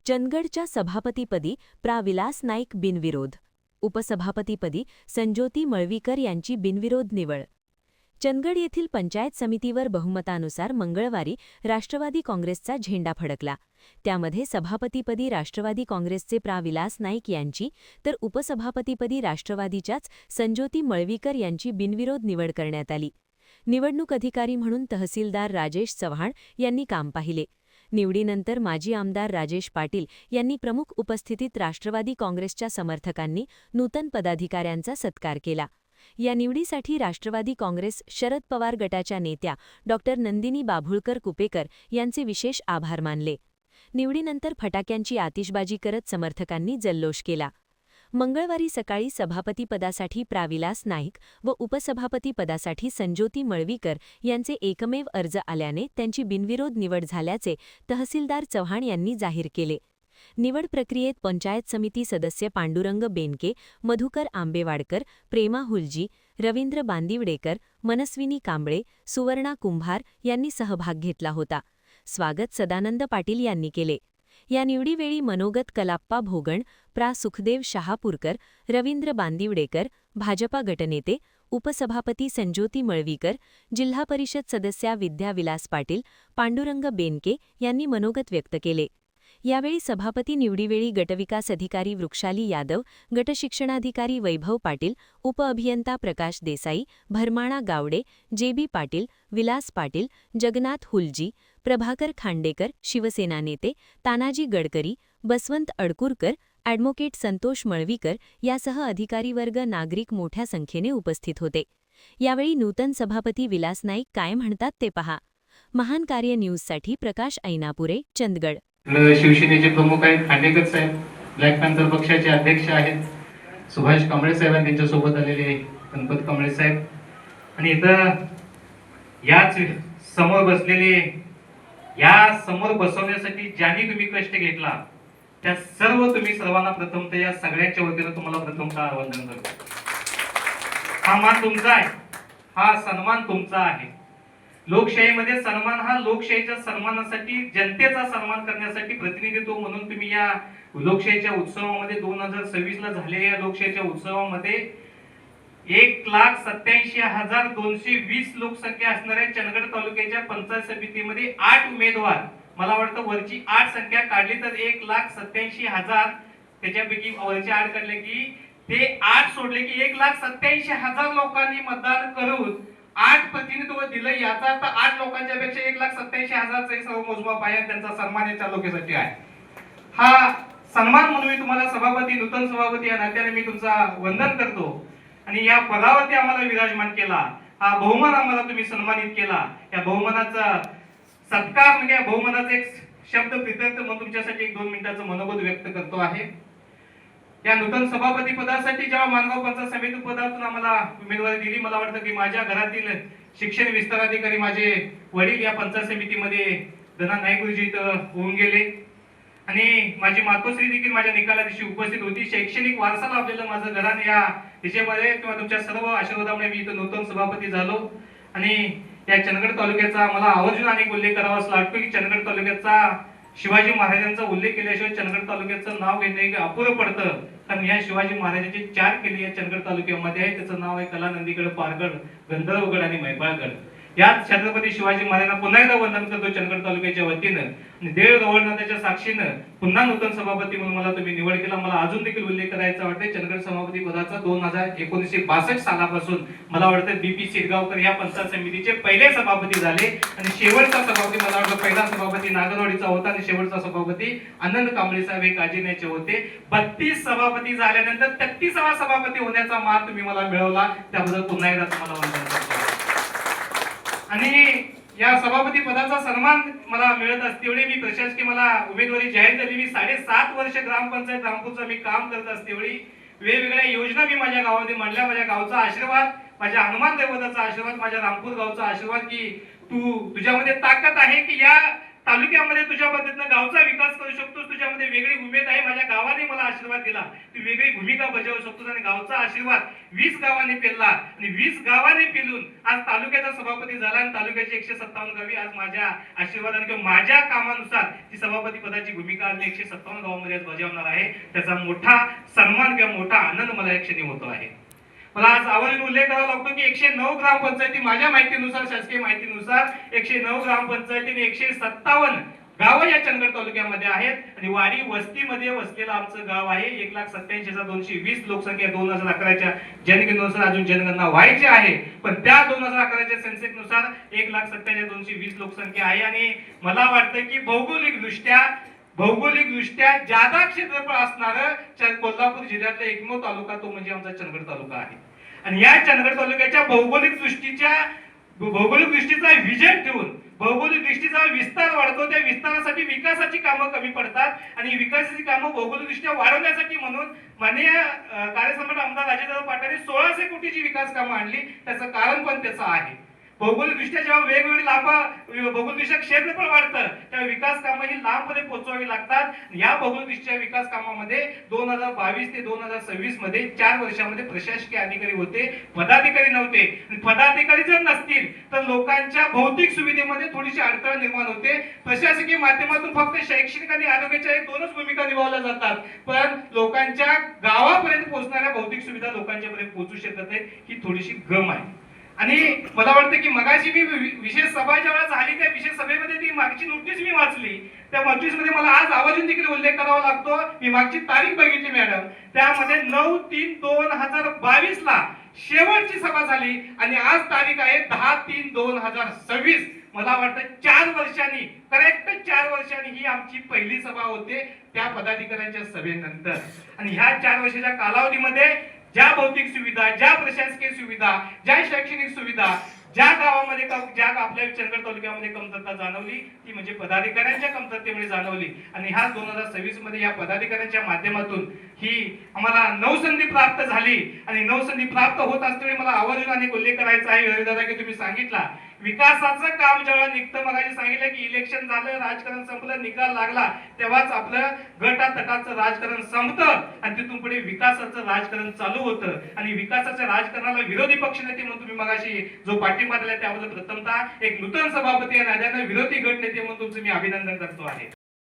चंदगडच्या सभापतीपदी विलास नाईक बिनविरोध, उपसभापतीपदी संज्योती मळवीकर यांची बिनविरोध निवड. चंदगड येथील पंचायत समितीवर बहुमतानुसार मंगळवारी राष्ट्रवादी काँग्रेसचा झेंडा फडकला. त्यामध्ये सभापतीपदी राष्ट्रवादी काँग्रेसचे विलास नाईक यांची तर उपसभापतीपदी राष्ट्रवादीच्याच संज्योती मळवीकर यांची बिनविरोध निवड करण्यात आली. निवडणूक अधिकारी म्हणून तहसीलदार राजेश चव्हाण यांनी काम पाहिले. निवडीनंतर माजी आमदार राजेश पाटील यांनी प्रमुख उपस्थितीत राष्ट्रवादी काँग्रेसच्या समर्थकांनी नूतन पदाधिकाऱ्यांचा सत्कार केला. या निवडीसाठी राष्ट्रवादी काँग्रेस शरद पवार गटाच्या नेत्या डॉ. नंदिनी बाभुळकर कुपेकर यांचे विशेष आभार मानले. निवडीनंतर फटाक्यांची आतिषबाजी करत समर्थकांनी जल्लोष केला. मंगळवारी सकाळी सभापतीपदासाठी विलास नाईक व उपसभापतीपदासाठी संज्योती मळवीकर यांचे एकमेव अर्ज आल्याने त्यांची बिनविरोध निवड झाल्याचे तहसीलदार चव्हाण यांनी जाहीर केले. निवड प्रक्रियेत पंचायत समिती सदस्य पांडुरंग बेनके, मधुकर आंबेवाडकर, प्रेमा हुलजी, रवींद्र बांदिवडेकर, मनस्विनी कांबळे, सुवर्णा कुंभार यांनी सहभाग घेतला होता. स्वागत सदानंद पाटील यांनी केले. या निवडीवेळी मनोगत कलाप्पा भोगण, सुखदेव शहापूरकर, रवींद्र बांदिवडेकर, भाजपा गटनेते, उपसभापती संज्योती मळवीकर, जिल्हा परिषद सदस्या विद्या विलास पाटील, पांडुरंग बेनके यांनी मनोगत व्यक्त केले. यावेळी सभापती निवडीवेळी गटविकास अधिकारी वृक्षाली यादव, गटशिक्षणाधिकारी वैभव पाटील, उपअभियंता प्रकाश देसाई, भरमाणा गावडे, जेबी पाटील, विलास पाटील, जगन्नाथ हुलजी, प्रभाकर खांडेकर, शिवसेना नेते, तानाजी गडकरी, बसवंत अडकुरकर, ॲडव्होकेट संतोष मळवीकर यासह अधिकारीवर्ग, नागरिक मोठ्या संख्येने उपस्थित होते. यावेळी नूतन सभापती विलास नाईक काय म्हणतात ते पहा. महान कार्य न्यूजसाठी प्रकाश ऐनापुरे, चंदगड. शिवसेनेचे प्रमुख आहेत खांडेकर साहेब, ब्लॅक पॅन्थर पक्षाचे अध्यक्ष आहेत सुभाष कांबळे साहेब, त्यांच्यासोबत आलेले गणपत कांबळे साहेब, आणि इथं याच समोर बसलेले, या समोर बसवण्यासाठी ज्यांनी तुम्ही कष्ट घेतला त्या तुम्ही सर्वांना प्रथमतः या सगळ्यांच्या वतीनं तुम्हाला प्रथमतः वंदन करतो. हा मान तुमचा आहे, हा सन्मान तुमचा आहे. लोकशाहीमध्ये सन्मान हा लोकशाहीच्या सन्मानासाठी, जनतेचा सन्मान करण्यासाठी प्रतिनिधित्व म्हणून तुम्ही या लोकशाहीच्या उत्सवामध्ये 2026 ला झालेल्या लोकशाहीच्या उत्सवामध्ये 1,87,220 लोकसंख्या असणाऱ्या चंदगड तालुक्याच्या पंचायत समितीमध्ये 8 उमेदवार, मला वाटतं वरची 8 संख्या काढली तर 1,87,000, त्याच्यापैकी वरची 8 काढले की ते 8 सोडले की 1,87,000 लोकांनी मतदान करून 8 प्रतिनिधित्व दिलं. याचा अर्थ 8 लोकांच्या पेक्षा 1,87,000 सर्व मोजमाप आहे. त्यांचा सन्मान या तालुक्यासाठी आहे. हा सन्मान म्हणून मी तुम्हाला सभापती, नूतन सभापती या नात्याने मी तुमचा वंदन करतो. आणि या पदावरती आम्हाला विराजमान केला, हा बहुमान आम्हाला तुम्ही सन्मानित केला. या बहुमानाचा सत्कार म्हणजे या बहुमानाचा एक शब्द प्रीत्यर्थ म्हणून तुमच्यासाठी 1-2 मिनिटाचं मनोगत व्यक्त करतो आहे. या नूतन सभापती पदासाठी जेव्हा मानगाव पंचायत समिती पदातून आम्हाला उमेदवारी दिली, मला वाटतं की माझ्या घरातील शिक्षण विस्तार अधिकारी माझे वडील या पंचायत समितीमध्ये धना नाईक गुरुजी इथं होऊन गेले, आणि माझी मातोश्री देखील माझ्या निकाला दिवशी उपस्थित होती. शैक्षणिक वारसा लाभलेलं माझं घरान या दिशेमध्ये किंवा तुमच्या सर्व आशीर्वादामुळे मी इथं नूतन सभापती झालो. आणि या चंदगड तालुक्याचा मला आवर्जून अनेक उल्लेख करावाच लागतो की चंदगड तालुक्याचा शिवाजी महाराजांचा उल्लेख केल्याशिवाय चंदगड तालुक्याचं नाव घेणे अपुरं पडतं. कारण या शिवाजी महाराजांचे 4 किल्ले या चंदगड तालुक्यामध्ये आहे. त्याचं नाव आहे कला नंदीगड, पारगड, गंधर्वगड आणि मैपाळगड. यात छत्रपती शिवाजी महाराजांना पुन्हा एकदा वंदन करतो चंदगड तालुक्याच्या वतीनं. आणि देव गव्हर्नरच्या साक्षीनं पुन्हा नूतन सभापती म्हणून मला तुम्ही निवड केला. मला अजून देखील उल्लेख करायचा वाटते चंदगड सभापती पदाचा 1962 सालापासून मला वाटतं BP सिरगावकर या पंचायत समितीचे पहिले सभापती झाले. आणि शेवटचा सभापती मला वाटतं पहिला सभापती नागनवाडीचा होता आणि शेवटचा सभापती आनंद कांबळे साहेब हे काजीनेचे होते. 32 सभापती झाल्यानंतर 33वा सभापती होण्याचा मान तुम्ही मला मिळवला, त्याबद्दल पुन्हा एकदा तुम्हाला वंदन करतो. आणि या सभापती पदाचा सन्मान मला मिळत असतेवेळी मी प्रशासकीय मला उमेदवारी जाहीर झाली. मी 7.5 वर्ष ग्रामपंचायत रामपूरचं मी काम करत असतेवेळी वेगवेगळ्या योजना मी माझ्या गावामध्ये मांडल्या. माझ्या गावचा आशीर्वाद, माझ्या हनुमान दैवताचा आशीर्वाद, माझ्या रामपूर गावचा आशीर्वाद की तुझ्यामध्ये ताकद आहे की या तालुक्यामध्ये तुझ्या पद्धतीने गावचा विकास करू शकतोस, तुझ्यामध्ये वेगळी उमेद आहे. माझ्या गावाने मला आशीर्वाद दिला ती वेगळी भूमिका बजावू शकतो आणि गावचा आशीर्वाद 20 गावांनी पेलला आणि 20 गावांनी पेलून आज तालुक्याचा सभापती झाला आणि तालुक्याची 157 गावी आज माझ्या आशीर्वादाने किंवा माझ्या कामानुसार ती सभापती पदाची भूमिका आज मी 157 गावांमध्ये आज बजावणार आहे. त्याचा मोठा सन्मान किंवा मोठा आनंद मला या क्षणी होतो आहे. मला आज आवर्जून उल्लेख करावा लागतो की 109 ग्रामपंचायती माझ्या माहितीनुसार शासकीय माहितीनुसार 109 ग्रामपंचायतीने 157 गावं या चंदगड तालुक्यामध्ये आहेत आणि वाडी वस्तीमध्ये वसलेलं आमचं गाव आहे. 1,87,220 लोकसंख्या 2011च्या जनगणनेनुसार अजून जनगणना व्हायची आहे पण त्या 2011च्या सेन्सेक्स नुसार 1,87,220 लोकसंख्या आहे आणि मला वाटतं की भौगोलिकदृष्ट्या जादा क्षेत्रफळ असणारं कोल्हापूर जिल्ह्यातला एकमेव तालुका तो म्हणजे आमचा चंदगड तालुका आहे. आणि या चंदगड तालुक्याच्या भौगोलिक दृष्टीचा विजन ठेवून भौगोलिक दृष्टीचा विस्तार वाढतो. त्या विस्तारासाठी विकासाची कामं कमी पडतात आणि विकासाची कामं भौगोलिकदृष्ट्या वाढवण्यासाठी म्हणून माननीय कार्यसम्राट आमदार राजेंद्र पाटलांनी 1600 कोटीची विकास कामं आणली. त्याचं कारण पण त्याचं आहे. भौगोलिकदृष्ट्या जेव्हा वेगवेगळी भौगोलिकदृष्ट्या क्षेत्रफळ वाढतं तेव्हा विकास कामं ही लांबमध्ये पोहोचवावी लागतात. या भौगोलिकदृष्ट्या विकास कामामध्ये 2022 ते 2026 मध्ये 4 वर्षामध्ये प्रशासकीय अधिकारी होते, पदाधिकारी नव्हते. पदाधिकारी जर नसतील तर लोकांच्या भौतिक सुविधेमध्ये थोडीशी अडथळा निर्माण होते. प्रशासकीय माध्यमातून फक्त शैक्षणिक आणि आरोग्याच्या 2च भूमिका निभावल्या जातात पण लोकांच्या गावापर्यंत पोहोचणाऱ्या भौतिक सुविधा लोकांच्या पर्यंत पोहोचू शकत नाहीत. ही थोडीशी गम आहे. आणि मला वाटतं की मगाशी मी विशेष सभा जेव्हा झाली त्या विशेष सभेमध्ये ती मागची नोटीस मी वाचली. त्या नोटीस मध्ये मला आज आवर्जून देखील उल्लेख करावा लागतो. मी मागची तारीख बघितली मॅडम, त्यामध्ये 9/3/2022 ला शेवटची सभा झाली आणि आज तारीख आहे 10/3/2026. मला वाटतं 4 वर्षांनी करेक्ट 4 वर्षांनी ही आमची पहिली सभा होते त्या पदाधिकाऱ्यांच्या सभेनंतर. आणि ह्या 4 वर्षाच्या कालावधीमध्ये ज्या भौतिक सुविधा, ज्या प्रशासकीय सुविधा, ज्या शैक्षणिक सुविधा ज्या गावामध्ये ज्या आपल्या चंदगड तालुक्यामध्ये कमतरता जाणवली ती म्हणजे पदाधिकाऱ्यांच्या कमतरतेमुळे जाणवली. आणि ह्या 2026 मध्ये या पदाधिकाऱ्यांच्या माध्यमातून ही आम्हाला नवसंधी प्राप्त झाली. आणि नवसंधी प्राप्त होत असताना मला आवर्जून अनेक उल्लेख करायचा आहे दादा की तुम्ही सांगितला विकासाचं काम जेव्हा निघतं मगाशी सांगितलं की इलेक्शन झालं, राजकारण संपलं, निकाल लागला तेव्हाच आपलं गटातटाचं राजकारण संपतं आणि तिथून पुढे विकासाचं राजकारण चालू होतं. आणि विकासाच्या राजकारणाला विरोधी पक्षनेते म्हणून तुम्ही मगाशी जो पाठिंबा दिला त्याबद्दल प्रथमतः एक नूतन सभापती आणि अद्याप विरोधी गट नेते म्हणून तुमचं मी अभिनंदन करतो आहे.